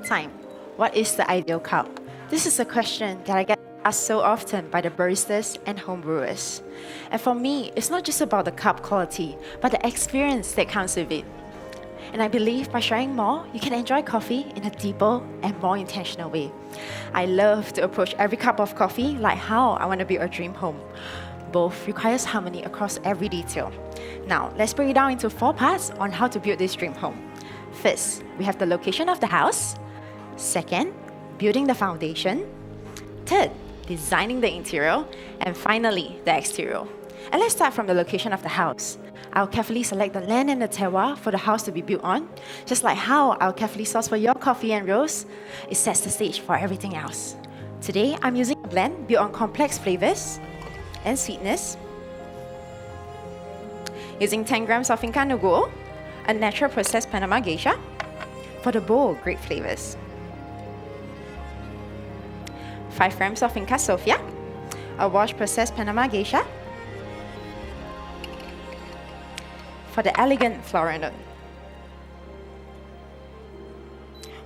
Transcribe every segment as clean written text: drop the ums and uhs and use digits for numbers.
time, what is the ideal cup? This is a question that I get asked so often by the baristas and home brewers. And for me, it's not just about the cup quality, but the experience that comes with it. And I believe by sharing more, you can enjoy coffee in a deeper and more intentional way. I love to approach every cup of coffee like how I want to build a dream home. Both requires harmony across every detail. Now, let's break it down into 4 parts on how to build this dream home. First, we have the location of the house. Second, building the foundation. Third, designing the interior. And finally, the exterior. And let's start from the location of the house. I'll carefully select the land and the terroir for the house to be built on. Just like how I'll carefully source for your coffee and roast, it sets the stage for everything else. Today, I'm using a blend built on complex flavors and sweetness. Using 10 grams of Inca Nuguo, a natural processed Panama geisha, for the bold grape flavors. 5 grams of Inca Sofia, a washed processed Panama geisha, for the elegant floral note.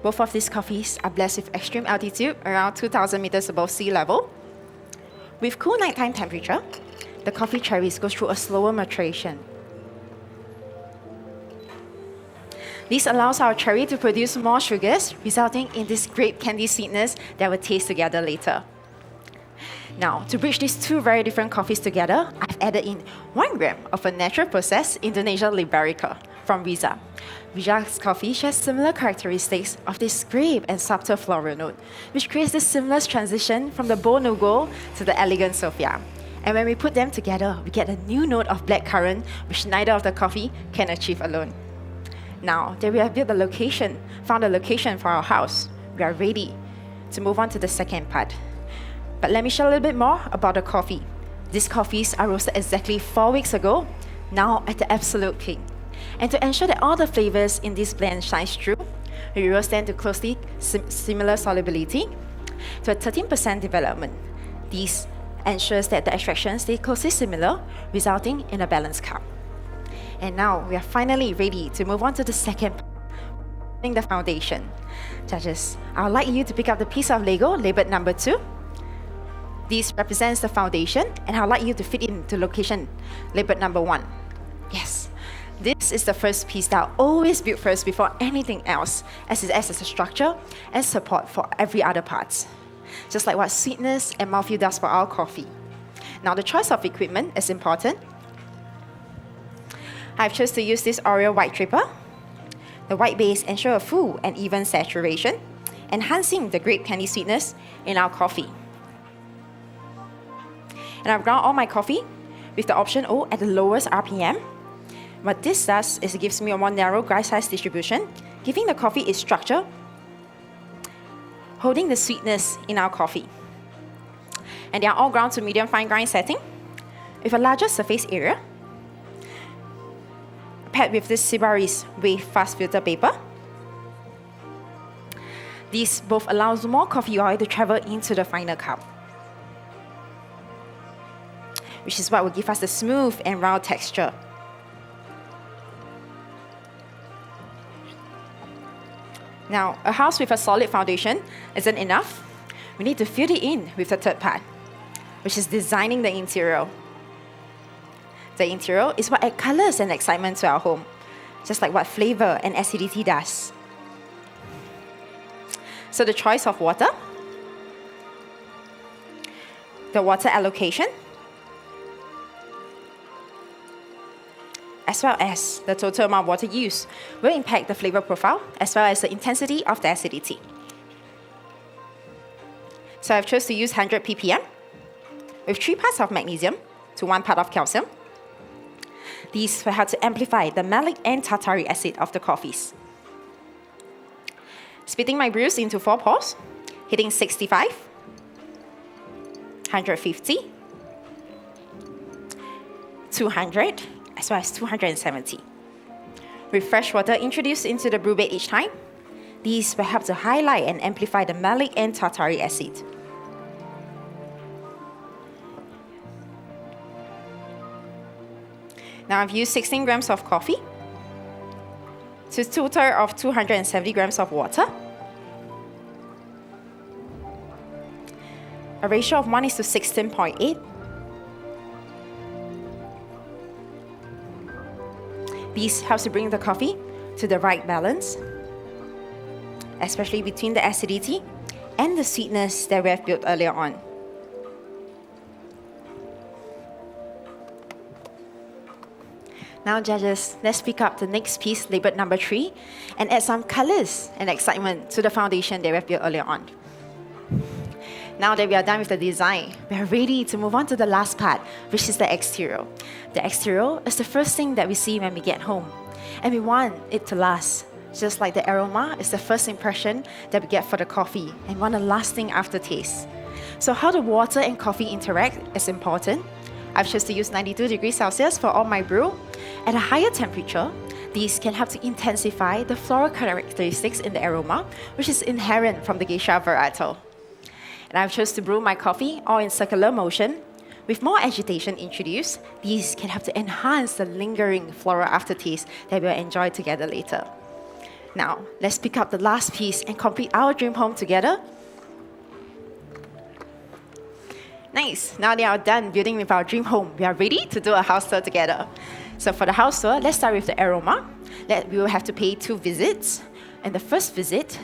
Both of these coffees are blessed with extreme altitude around 2,000 meters above sea level. With cool nighttime temperature, the coffee cherries go through a slower maturation. This allows our cherry to produce more sugars, resulting in this grape candy sweetness that we'll taste together later. Now, to bridge these 2 very different coffees together, I've added in 1 gram of a natural processed Indonesia Liberica from Riza. Riza's coffee shares similar characteristics of this grape and subtle floral note, which creates this seamless transition from the bold Nugo to the elegant Sofia. And when we put them together, we get a new note of blackcurrant, which neither of the coffee can achieve alone. Now that we have built the location, found a location for our house, we are ready to move on to the second part. But let me share a little bit more about the coffee. These coffees are roasted exactly 4 weeks ago, now at the absolute peak. And to ensure that all the flavors in this blend shines through, we roast them to closely similar solubility to a 13% development. This ensures that the extraction stays closely similar, resulting in a balanced cup. And now we are finally ready to move on to the second part, the foundation. Judges, I would like you to pick up the piece of Lego labeled number 2. This represents the foundation, and I would like you to fit into location labeled number 1. Yes, this is the first piece that I'll always build first before anything else, as it acts as a structure and support for every other part. Just like what sweetness and mouthfeel does for our coffee. Now, the choice of equipment is important. I've chosen to use this Oreo white tripper. The white base ensures a full and even saturation, enhancing the grape candy sweetness in our coffee. And I've ground all my coffee with the option O at the lowest RPM. What this does is it gives me a more narrow grind size distribution, giving the coffee its structure, holding the sweetness in our coffee. And they are all ground to medium fine grind setting, with a larger surface area, paired with this Sibari's wave fast filter paper. This both allows more coffee oil to travel into the final cup, which is what will give us the smooth and round texture. Now, a house with a solid foundation isn't enough. We need to fill it in with the third part, which is designing the interior. The interior is what adds colors and excitement to our home, just like what flavor and acidity does. So the choice of water, the water allocation, as well as the total amount of water used will impact the flavor profile as well as the intensity of the acidity. So I've chosen to use 100 ppm with 3 parts of magnesium to 1 part of calcium. These will help to amplify the malic and tartaric acid of the coffees. Splitting my brews into 4 pours, hitting 65, 150, 200, as well as 270. With fresh water introduced into the brew bed each time, these will help to highlight and amplify the malic and tartaric acid. Now I've used 16 grams of coffee to a total of 270 grams of water. a ratio of 1:16.8. This helps to bring the coffee to the right balance, especially between the acidity and the sweetness that we have built earlier on. Now, judges, let's pick up the next piece labeled number 3 and add some colors and excitement to the foundation that we have built earlier on. Now that we are done with the design, we are ready to move on to the last part, which is the exterior. The exterior is the first thing that we see when we get home, and we want it to last. Just like the aroma is the first impression that we get for the coffee and want a lasting aftertaste. So how the water and coffee interact is important. I've chosen to use 92 degrees Celsius for all my brew. At a higher temperature, these can help to intensify the floral characteristics in the aroma, which is inherent from the geisha varietal. And I've chosen to brew my coffee all in circular motion. With more agitation introduced, these can help to enhance the lingering floral aftertaste that we'll enjoy together later. Now, let's pick up the last piece and complete our dream home together. Nice, now that we are done building with our dream home, we are ready to do a house tour together. So for the house tour, let's start with the aroma. We will have to pay 2 visits. In the first visit,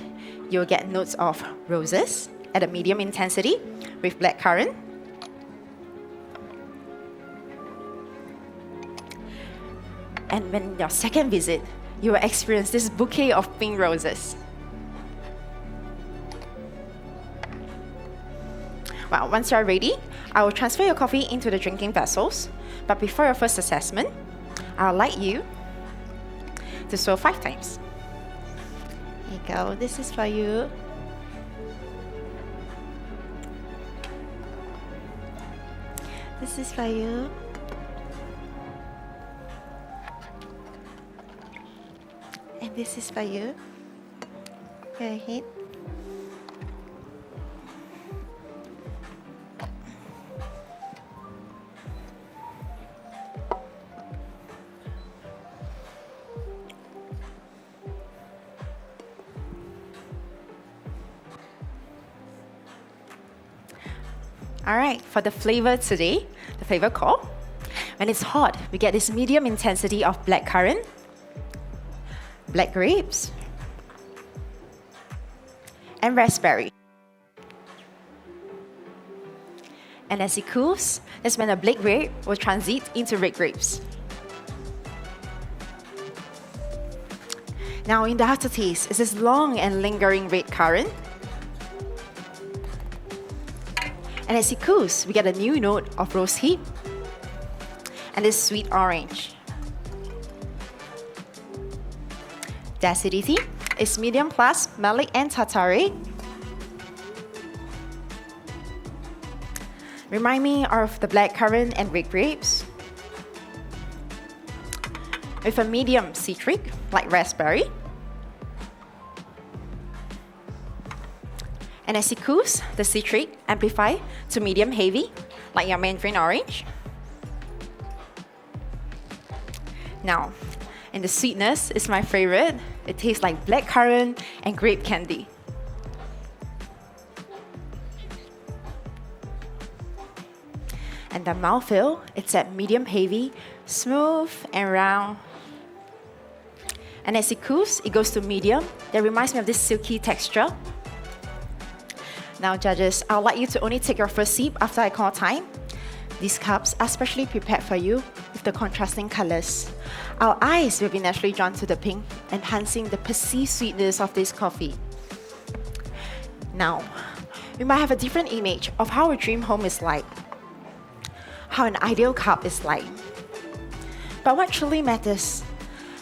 you'll get notes of roses at a medium intensity with blackcurrant. And when your second visit, you will experience this bouquet of pink roses. Well, once you are ready, I will transfer your coffee into the drinking vessels. But before your first assessment, I would like you to swirl 5 times. Here you go, this is for you. This is for you. And this is for you. Go ahead. All right, for the flavor today, the flavor core. When it's hot, we get this medium intensity of blackcurrant, black grapes, and raspberry. And as it cools, that's when the black grape will transit into red grapes. Now in the aftertaste, is this long and lingering red currant. And as it cools, we get a new note of rose hip and this sweet orange. The acidity is medium plus malic and tartaric. Remind me of the blackcurrant and red grapes. With a medium citric, like raspberry. And as it cools, the citric amplify to medium heavy, like your mandarin orange. Now, and the sweetness is my favorite. It tastes like blackcurrant and grape candy. And the mouthfeel, it's at medium heavy, smooth and round. And as it cools, it goes to medium. That reminds me of this silky texture. Now, judges, I would like you to only take your first sip after I call time. These cups are specially prepared for you with the contrasting colors. Our eyes will be naturally drawn to the pink, enhancing the perceived sweetness of this coffee. Now, we might have a different image of how a dream home is like, how an ideal cup is like. But what truly matters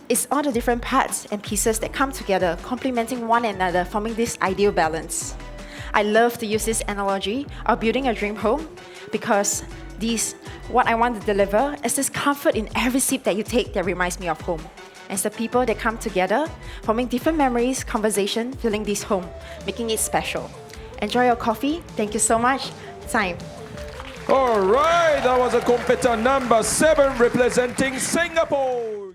is all the different parts and pieces that come together, complementing one another, forming this ideal balance. I love to use this analogy of building a dream home because what I want to deliver is this comfort in every sip that you take that reminds me of home. And it's the people that come together, forming different memories, conversation, filling this home, making it special. Enjoy your coffee. Thank you so much. Time. All right, that was a competitor number 7 representing Singapore.